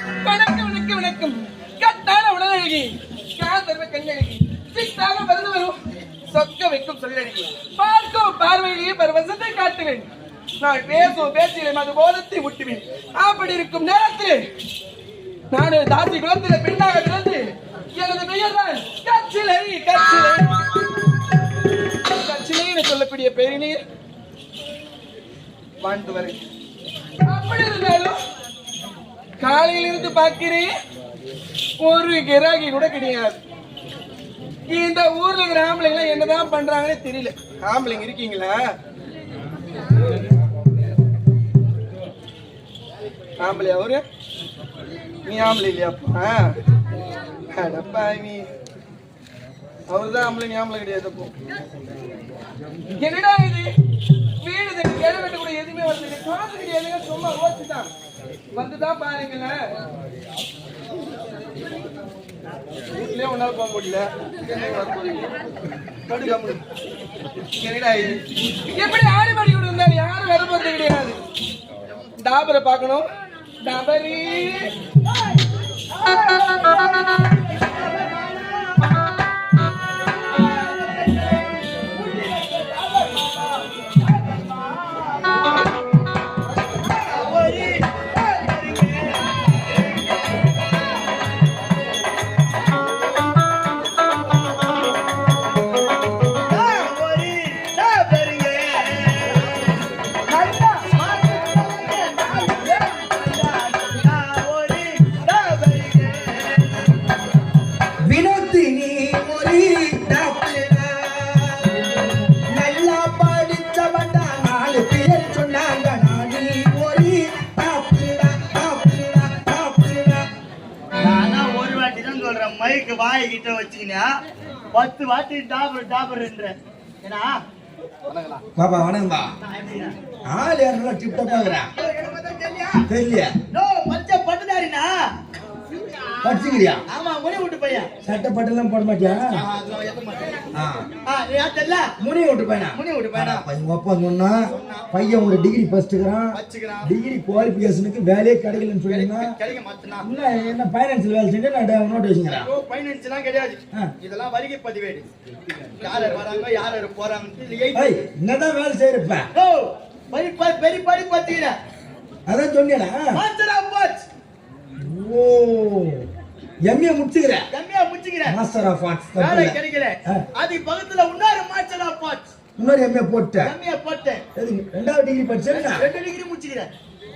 வணக்கம் வணக்கம் வணக்கம். கட்டான உடலழகி, காதர்வ கண்ணழகி, சித்தாக மருந்து வரும் சொக்க வைக்கும் சொல்லழகி, பார்க்கும் பார்வையிலேயே பரவசத்தை காட்டுவேன். நான் பேசும் பேச்சிலே மது போதத்தை முட்டுவேன். அப்படி இருக்கும் நேரத்தில் நான் தாசி குலத்தில் பெண்ணாக பிறந்து எனது பெயர் தான் கச்சிலை. கச்சிலை கச்சிலை என சொல்லக்கூடிய பெயரினை வாழ்ந்து வரேன். அப்படி இருந்தாலும் காலையில் இருந்து பார்க்கிறேன், ஒரு கிராகி கூட கிடையாது. இந்த ஊர்ல இருக்கிற ஆம்பளைங்க என்னதான் பண்றாங்கன்னு தெரியல. ஆம்பளைங்க இருக்கீங்களா? ஆம்பளை அவரு, நீ ஆம்பளை இல்லையாப்பா? அடப்பா, நீ அவருதான் ஆம்பளை, நீ ஆம்பளை கிடையாது. என்னடா இது வீடு கேள்வி வெட்ட கூட எதுவுமே வருது, காசு கிடையாதுங்க, சும்மா ஓச்சுதான் வந்துதான் பாருங்களேன். வீட்லயே ஒன்னால போக முடியல, என்னடா இது எப்படி ஆடிபாடி கூட இருந்தாலும் யாரும் வரப்போறது கிடையாது. டாபரை பார்க்கணும். டாபரி மைக்கு வாய்கிட்ட வச்சீங்கன்னா 10 வாட்டி டாபர் டாபர் ஏன்னா பாப்பா வணங்கம்பா. ஆள் யாருன்னா டிப் டாப் தெரியல. பச்சை பட்டுதாரினா படிச்சுக்கிறியா? ஆமா, முனி விட்டு பையன். சட்டை பட்டெல்லாம் போட மாட்டியா? முனி விட்டு பையனா? முனி விட்டு பையனா? அப்பா சொன்னா பையன் ஒரு டிகிரி படிச்சுக்கிறான், டிகிரி குவாலிஃபிகேஷனுக்கு வேலையே கிடைக்கலன்னு சொல்லிருந்தா என்ன பைனான்சியல் வேலை செஞ்சு நான் நோட் வச்சுக்கிறேன். பைனான்ஸ்லாம் கிடையாது, இதெல்லாம் வரிகை பதிவேடு. யார் வராங்க யார் போறாங்க என்னதான் வேலை செய்யறப்ப பெரிய படி பத்திக்கிற அதான் சொன்னீங்களா? ஓ, எம்ஏ முடிச்சுக்கிற? எம்ஏ முடிச்சுக்கிற, மாஸ்டர் ஆஃப் ஆர்ட்ஸ் வேலை கிடைக்கல. அது பக்கத்துல இன்னொரு மாஸ்டர் ஆஃப் ஆர்ட்ஸ், இன்னொரு எம்ஏ போட்டேன். எம்ஏ போட்டேன். ரெண்டாவது டிகிரி படிச்சேன். 2 டிகிரி முடிச்சுக்கிற,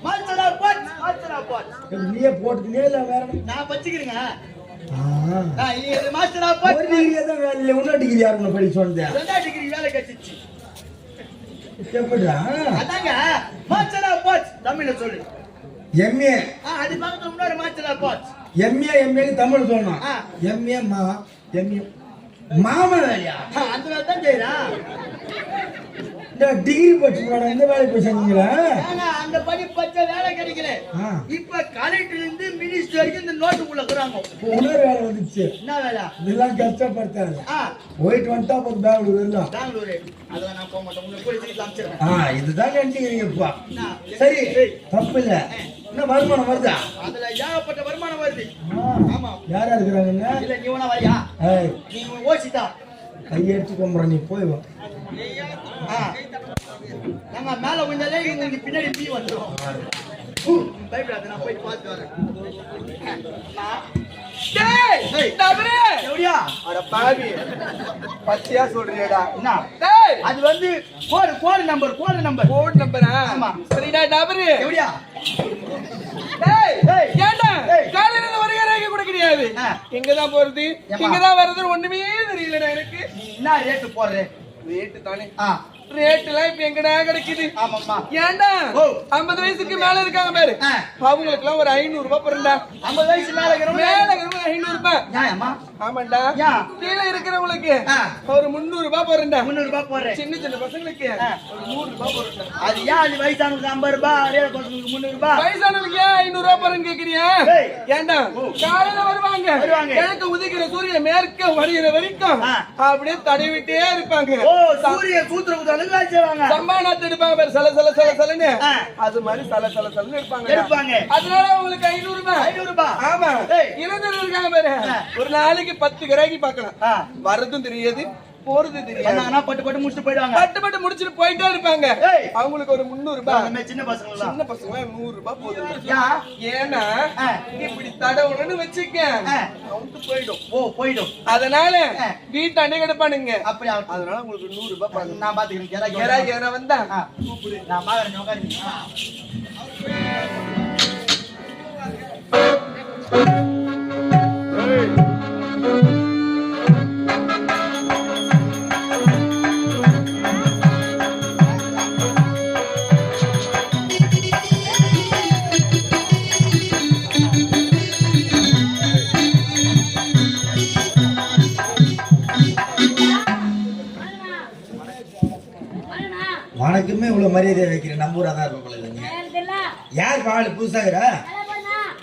master of arts, master of arts. நீயே போட்டுக்கினே இல்ல வேற? நான் படிச்சுக்கிறேங்க. இது மாஸ்டர் ஆஃப் ஆர்ட்ஸ். ஒரு டிகிரி தான் வேலை இல்ல, இன்னொரு டிகிரி யாருன்னு படி சொன்னேன். 2 டிகிரி வேலை கிடைச்சிச்சு. எப்படிடா? அதாங்க மாஸ்டர் ஆஃப் ஆர்ட்ஸ் தமிழ்ல சொல்லு. எம்ஏ அது பக்கத்துல இன்னொரு மாஸ்டர் ஆஃப் ஆர்ட்ஸ். எம்ஏ எம்ஏக்கு தமிழ் சொல்லணும். எம்ஏ எம்ஏ மாமா வேலையா? அந்த வேலை தான் செய்யறான். இந்த டிகிரி படிச்சுடா, இந்த வேலை போய் செஞ்சீங்களா? அந்த படி பச்ச வேலை கிடைக்கல. இப்ப கலெக்டர்ல இருந்து மினிஸ்டர் வரைக்கும் இந்த நோட்டுக்குள்ள குறாங்க. இன்னொரு வேலை வந்துச்சு. என்ன வேலை? இதெல்லாம் கஷ்டப்படுத்தாது. போயிட்டு வந்துட்டா போது பெங்களூர் எல்லாம். பெங்களூர் அதெல்லாம் நான் போக மாட்டேன். உன்னை போய் காமிச்சிடுறேன். இதுதான் நினைச்சுக்கிறீங்கப்பா. சரி, தப்பு இல்ல. என்ன வருமானம் வருதா? அதுல ஏகப்பட்ட வருமானம் வருது. ஆமா. யாரா இருக்கிறாங்க? இல்ல நீ வேணா வரியா? நீ ஓசிதா கையெடுத்து கும்புற, நீ போய் வா. நாங்க மேல கொஞ்சாலே உங்களுக்கு பின்னாடி பீ வந்துடும். பயப்படாத, நான் போய் பார்த்து வரேன். பச்சையா சொல்றியடா? அது வந்து கோடு நம்பரா? ஆமா. சரிடா டபரு. எப்படியா? கூட கிடையாது. எங்கதான் போறது, எங்கதான் வர்றது ஒண்ணுமே தெரியலடா எனக்கு. என்ன ரேட்டு போடுற? ரேட்டு தானே, ரேட் எல்லாம் இப்ப எங்கடா கிடைக்குது? ஆமாமா. ஏன்டா 50 வயசுக்கு மேல இருக்காங்க பாரு, அவங்களுக்கு எல்லாம் ஒரு 500 ரூபாய் போறா. 50 வயசு மேல இருக்கிறவங்க 500 ரூபாய். ஆமாண்டா. கீழே இருக்கிறவங்களுக்கு ஒரு 300 ரூபாய் போறேன்டா. 300 ரூபாய் போறேன். சின்ன சின்ன பசங்களுக்கு ஒரு 100 ரூபாய் போறேன்டா. அது ஏன் அது வயசானவங்களுக்கு 50 ரூபாய், அதே பசங்களுக்கு 300 ரூபாய்? வயசானவங்களுக்கு ஏன் 500 ரூபாய் போறேன்னு கேக்குறியா? ஏன்டா காலையில வருவாங்க, கிழக்கு உதிக்கிற சூரியன் மேற்க வடிகிற வரைக்கும் அப்படியே தடவிட்டே இருப்பாங்க. சூரிய சூத்திரம் அதுதான் செய்வாங்க. சம்பா நாத்து எடுப்பாங்க பேர் சல சல சல சலன்னு அது மாதிரி சல சல சலன்னு எடுப்பாங்க. அதனால உங்களுக்கு 500 ரூபாய். 500 ரூபாய். ஆமா. இளைஞர்கள் இருக்காங்க பாரு, ஒரு நாளைக்கு 10 கிராக்கி பார்க்கலாம். வரதும் தெரியாது, போறது தெரியாது. ஆனா பட்டு பட்டு முடிச்சுட்டு போயிடுவாங்க. பட்டு முடிச்சுட்டு போயிட்டே இருப்பாங்க. அவங்களுக்கு ஒரு 300 ரூபாய். நம்ம சின்ன பசங்க 100 ரூபாய் போதும். ஏன்னா இப்படி தடவுன்னு வச்சுக்க அவுட்டு போயிடும். போயிடும். அதனால வீட்டாண்டே கிடப்பானுங்க. அப்படி அதனால உங்களுக்கு 100 ரூபாய் பாருங்க. நான் பாத்துக்கிறேன். கேரா வந்தா நான் பாக்குறேன். உட்காருங்க. வணக்கமே இவ்வளவு மரியாதை வைக்கிறேன். நம்ம ஊர் அதான் இருக்கும் போல இல்லைங்க. யார் பாடு புதுசாகிற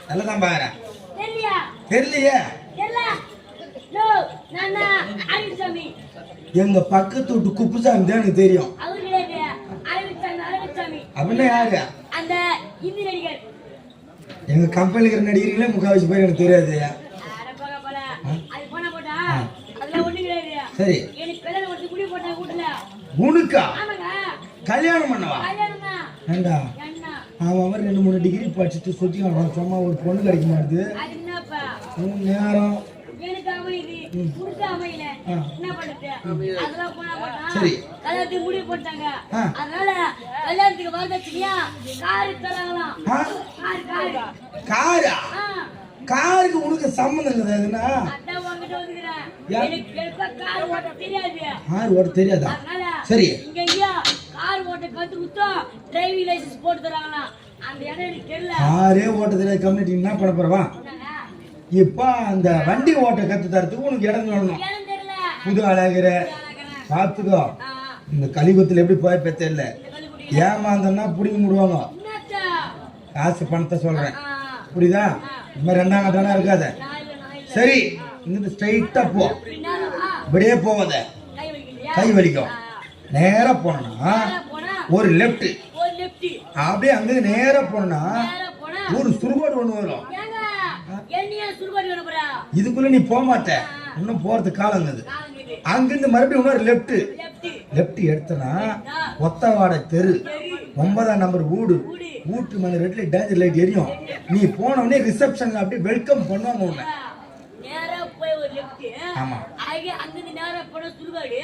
நல்லதான் பாக்குறேன். தெரியலையே. எங்க பக்கத்து வீட்டு குப்புசாமி தான் எனக்கு தெரியும். அப்படின்னா யாரு? எங்க கம்பெனிக்கிற நடிகர்களே முக்காவாசி பேர் எனக்கு தெரியாது. சரி உனக்கா கல்யாணம் பண்ணவா? ஏண்டா அவன் 2-3 டிகிரி படிச்சுட்டு சுத்தி சும்மா ஒரு பொண்ணு கிடைக்க மாட்டுது. நேரம் சரி காரா? காருக்கு உனக்கு சம்மந்தம் இருக்குதுன்னா கார் ஓட்ட தெரியாதா? சரி காரே ஓட்ட தெரியாது கம்யூனிட்டி என்ன பண்ண போறவா? இப்ப அந்த வண்டி ஓட்ட கத்து தரத்துக்கு உனக்கு இடம் சொல்லணும். புது அழகிற பார்த்துக்கோ. இந்த கலிபுத்துல எப்படி போய் பெத்த இல்ல ஏமாந்தோம்னா புடிங்க முடுவாங்க. காசு பணத்தை சொல்றேன், புரியுதா? இந்த மாதிரி 2ஆம் கட்டம்லாம் இருக்காத. சரி இங்கிட்டு ஸ்ட்ரைட்டா போ, இப்படியே போவாத, கை வலிக்கும். நேரா போனா ஒரு லெப்ட், அப்படியே அங்க நேரா போனா ஒரு சுருபாடு ஒண்ணு வரும். இதுக்குள்ள நீ போக மாட்ட, இன்னும் போறது காலம் அது. அங்கிருந்து மறுபடியும் இன்னொரு லெப்ட் எடுத்தனா ஒத்தவாட தெரு 9ஆம் நம்பர் வீடு. வீட்டு மேல ரெட் லைட் டேஞ்சர் லைட் எரியும். நீ போனவனே ரிசப்ஷன்ல அப்படியே வெல்கம் பண்ணுவாங்க உன்னை. ஆமா அங்கிருந்து நேரா போனா சுடுகாடு,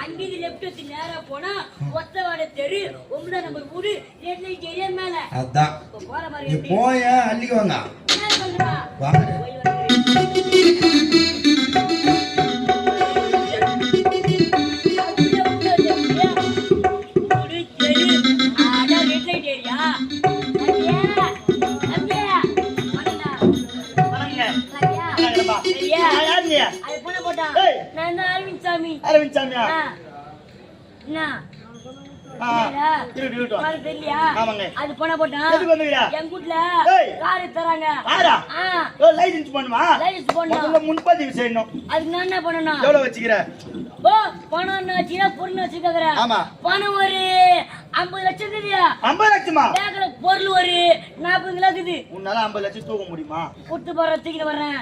அங்கிருந்து லெப்ட் வச்சு நேரா போனா ஒத்தவாட தெரு 9ஆம் நம்பர் வீடு ரெட் லைட் எரிய மேல. அதான் நீ போய அள்ளிக்குவாங்க. அரவிந்த் சாமியா? அது போன போட்டா என் வீட்டுல காரு தராங்க. லைசன்ஸ் பண்ணுமா? முன்பதிவு செய்யணும். அதுக்கு நான் என்ன பண்ணணும்? எவ்வளவு வச்சுக்கிற? பணம் வச்சுக்கிற, பொருள் வச்சுக்கிற. பணம் ஒரு 50 லட்சம் இருக்குது. 50 லட்சமா? பொருள் ஒரு 40 கிலோ இருக்குது. உன்னால 50 லட்சம் தூக்க முடியுமா? புட்டு போற தூக்கிட்டு வர்றேன்.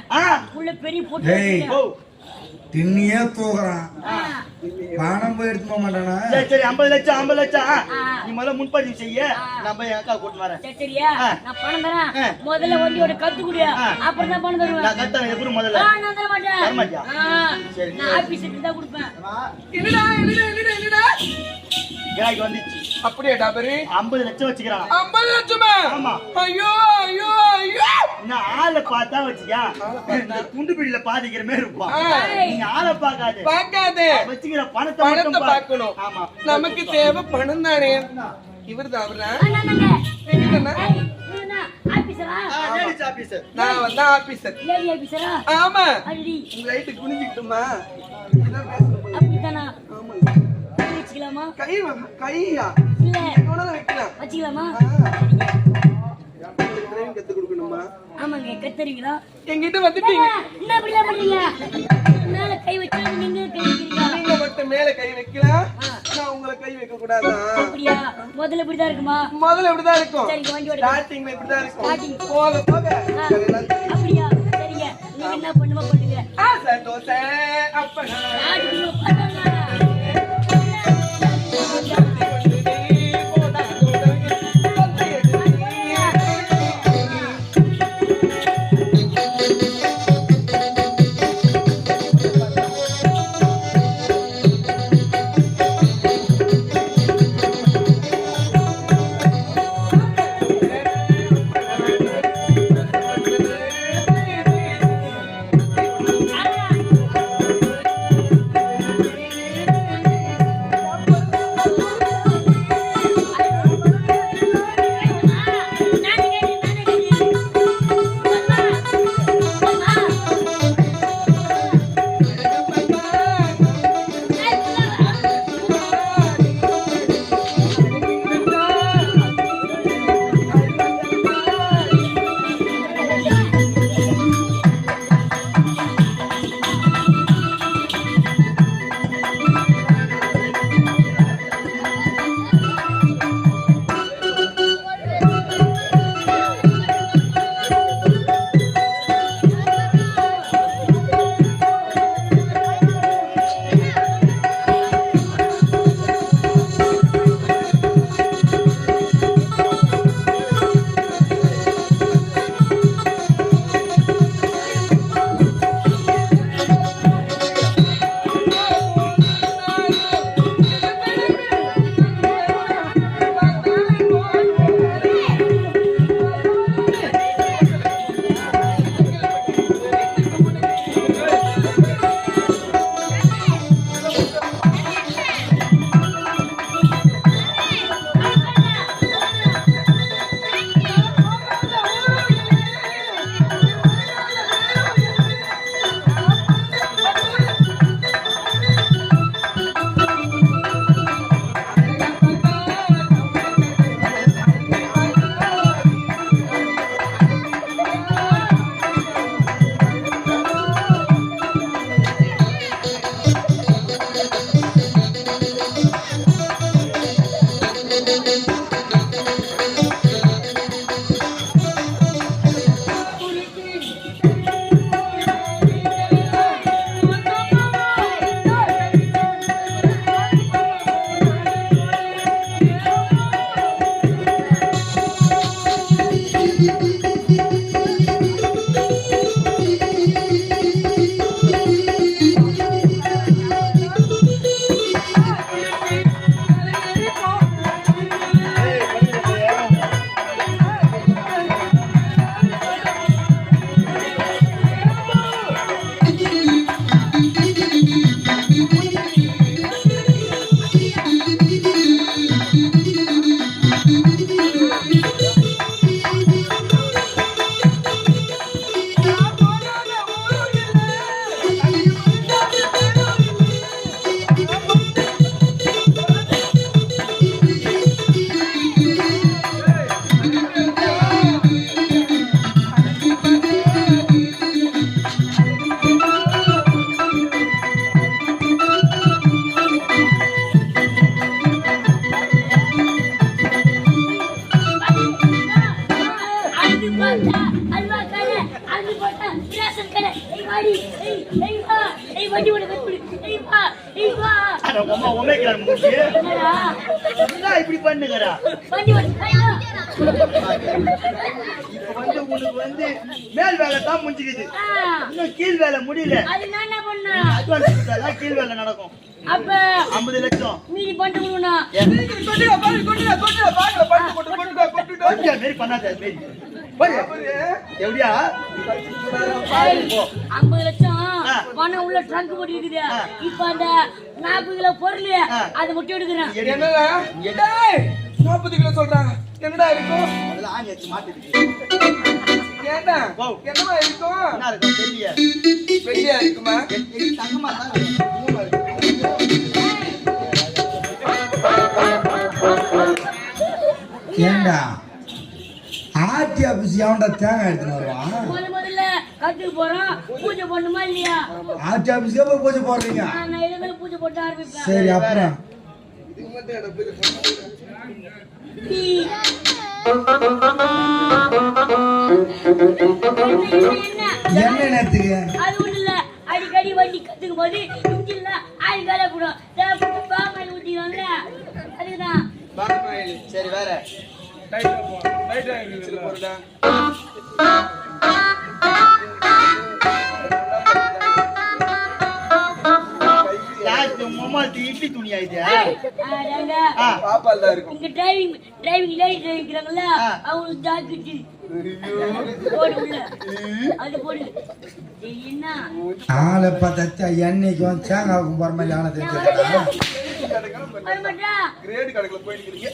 உள்ள பெரிய புட்டு திண்ணியே தூக்குறான். பணம் போய் எடுத்து போக மாட்டானா? சரி 50 லட்சம் நீ முதல்ல முன்பதிவு செய்ய, நான் போய் அக்கா கூட்டு வரேன். சரியா? நான் பணம் தரேன். முதல்ல வண்டியோட கத்து குடியா, அப்புறம் தான் பணம் தருவேன். நான் கத்த எப்படி முதல்ல? நான் தர மாட்டேன். சரி நான் ஆபீஸ்க்கு தான் கொடுப்பேன். என்னடா கிராக்கி வந்துச்சு. அப்படியே டாபரி 50 லட்சம் வச்சுக்கிறான். 50 லட்சமா? ஆமா. ஐயோ நான் ஆளை பார்த்தா வச்சுக்க, குண்டு பிடியில பாதிக்கிற மாதிரி இருப்பான். நீங்க ஆளை பார்க்காத வச்சுக்கிற பணத்தை பார்க்கணும். ஆமா, நமக்கு தேவை பணம் தானே. இவர்தான் அவர்னா ஆபீசர். நான் வந்தா ஆபீசர். ஆமா லைட் குனிஞ்சிட்டுமா? அப்படிதானா? வச்சுக்கலாமா? கையா இல்ல வைக்கலாம். வச்சுக்கலாமா? கத்து கொடுக்கணுமா? ஆமாங்க, கத்துறீங்களா? என்கிட்ட வந்துட்டீங்க. என்ன அப்படிலாம் பண்றீங்க? மேல கை வச்சா நீங்க கை வைக்கிறீங்க. நீங்க மட்டும் மேல கை வைக்கலாம், நான் உங்களை கை வைக்க கூடாதா? அப்படியா? முதல்ல இப்படிதான் இருக்குமா? முதல்ல இப்படிதான் இருக்கும், சரி, வண்டி ஓடு. ஸ்டார்டிங்ல இப்படிதான் Starting. இருக்கும், போக போக அப்படியா? சரிங்க, நீங்க என்ன பண்ணுமா பண்ணுங்க. ஆசை தோசை அப்பனா ஆடுங்க, பண்ணுங்க. இப்படி பண்ணுகிறா இப்ப உனக்கு மேல் வேலை தான் முடிஞ்சுக்குது, இன்னும் கீழ் வேலை முடியல. கீழ் வேலை நடக்கும். அப்ப 50 லட்சம் மீதி பண்ணிட்டு பண்ணாத எப்படியா 50 லட்சம் பணம் உள்ள ட்ரங்க் போட்டு இருக்குது. இப்ப அந்த 40 கிலோ பொருள் அதை முட்டி எடுக்கிறேன். 40 கிலோ சொல்றாங்க, என்னடா இருக்கும்? அதெல்லாம் ஆணி வச்சு மாட்டுது. ஏண்டா என்னமா இருக்கும்? என்ன இருக்கும்? தெரியல. வெள்ளியா இருக்குமா? தங்கமா தான் ஏண்டா ஆர்டி ஆபீஸ் எவன்டா தேங்காய் எடுத்துன்னு வருவான்? முதல்ல கத்துக்க போறோம் பூஜை பண்ணுமா இல்லையா ஆட்சி ஆபீஸ்க்கு போய் பூஜை போடுறீங்க நான் இனிமேல் பூஜை போட்டு ஆரம்பிப்பேன் சரி அப்புறம் என்ன நேரத்துக்கு அது ஒண்ணு இல்ல அடிக்கடி வண்டி கத்துக்கும் போது இன்ஜின்ல ஆயில் வேலை போடும் பாமாயில் ஊட்டிடுவாங்கல்ல அதுக்குதான் சரி வேற இட்லி துணி ஆயிடுச்சு இங்க டிரைவிங் லேடி டிரைவிங் இருக்கிறாங்கல்ல அவங்களுக்கு ஜாக்கெட்டு போடு உள்ள அது போடு என்ன ஆளை பார்த்தா எண்ணெய்க்கு வந்து தேங்காய்க்கும் போற மாதிரி ஆளை தெரிஞ்சு கிரேட் கடைக்குள்ள போயிட்டு இருக்கீங்க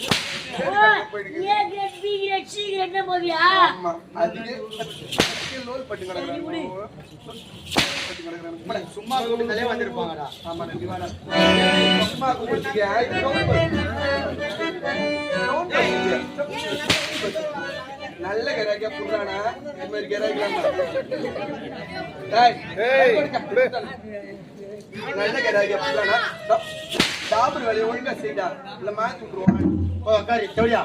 என்ன போவியா லோல் பட்டு கிடக்குறாங்க சும்மா கூப்பிட்டாலே வந்திருப்பாங்கடா ஆமா சும்மா கூப்பிட்டு நல்ல கராக்கியா புடுறானா இந்த மாதிரி கராக்கிலாம் நல்ல கராக்கியா புடுறானா சாப்பிடுற வேலையை ஒழுங்கா செய்டா இல்ல மாத்தி விட்டுருவான் காரி செவடியா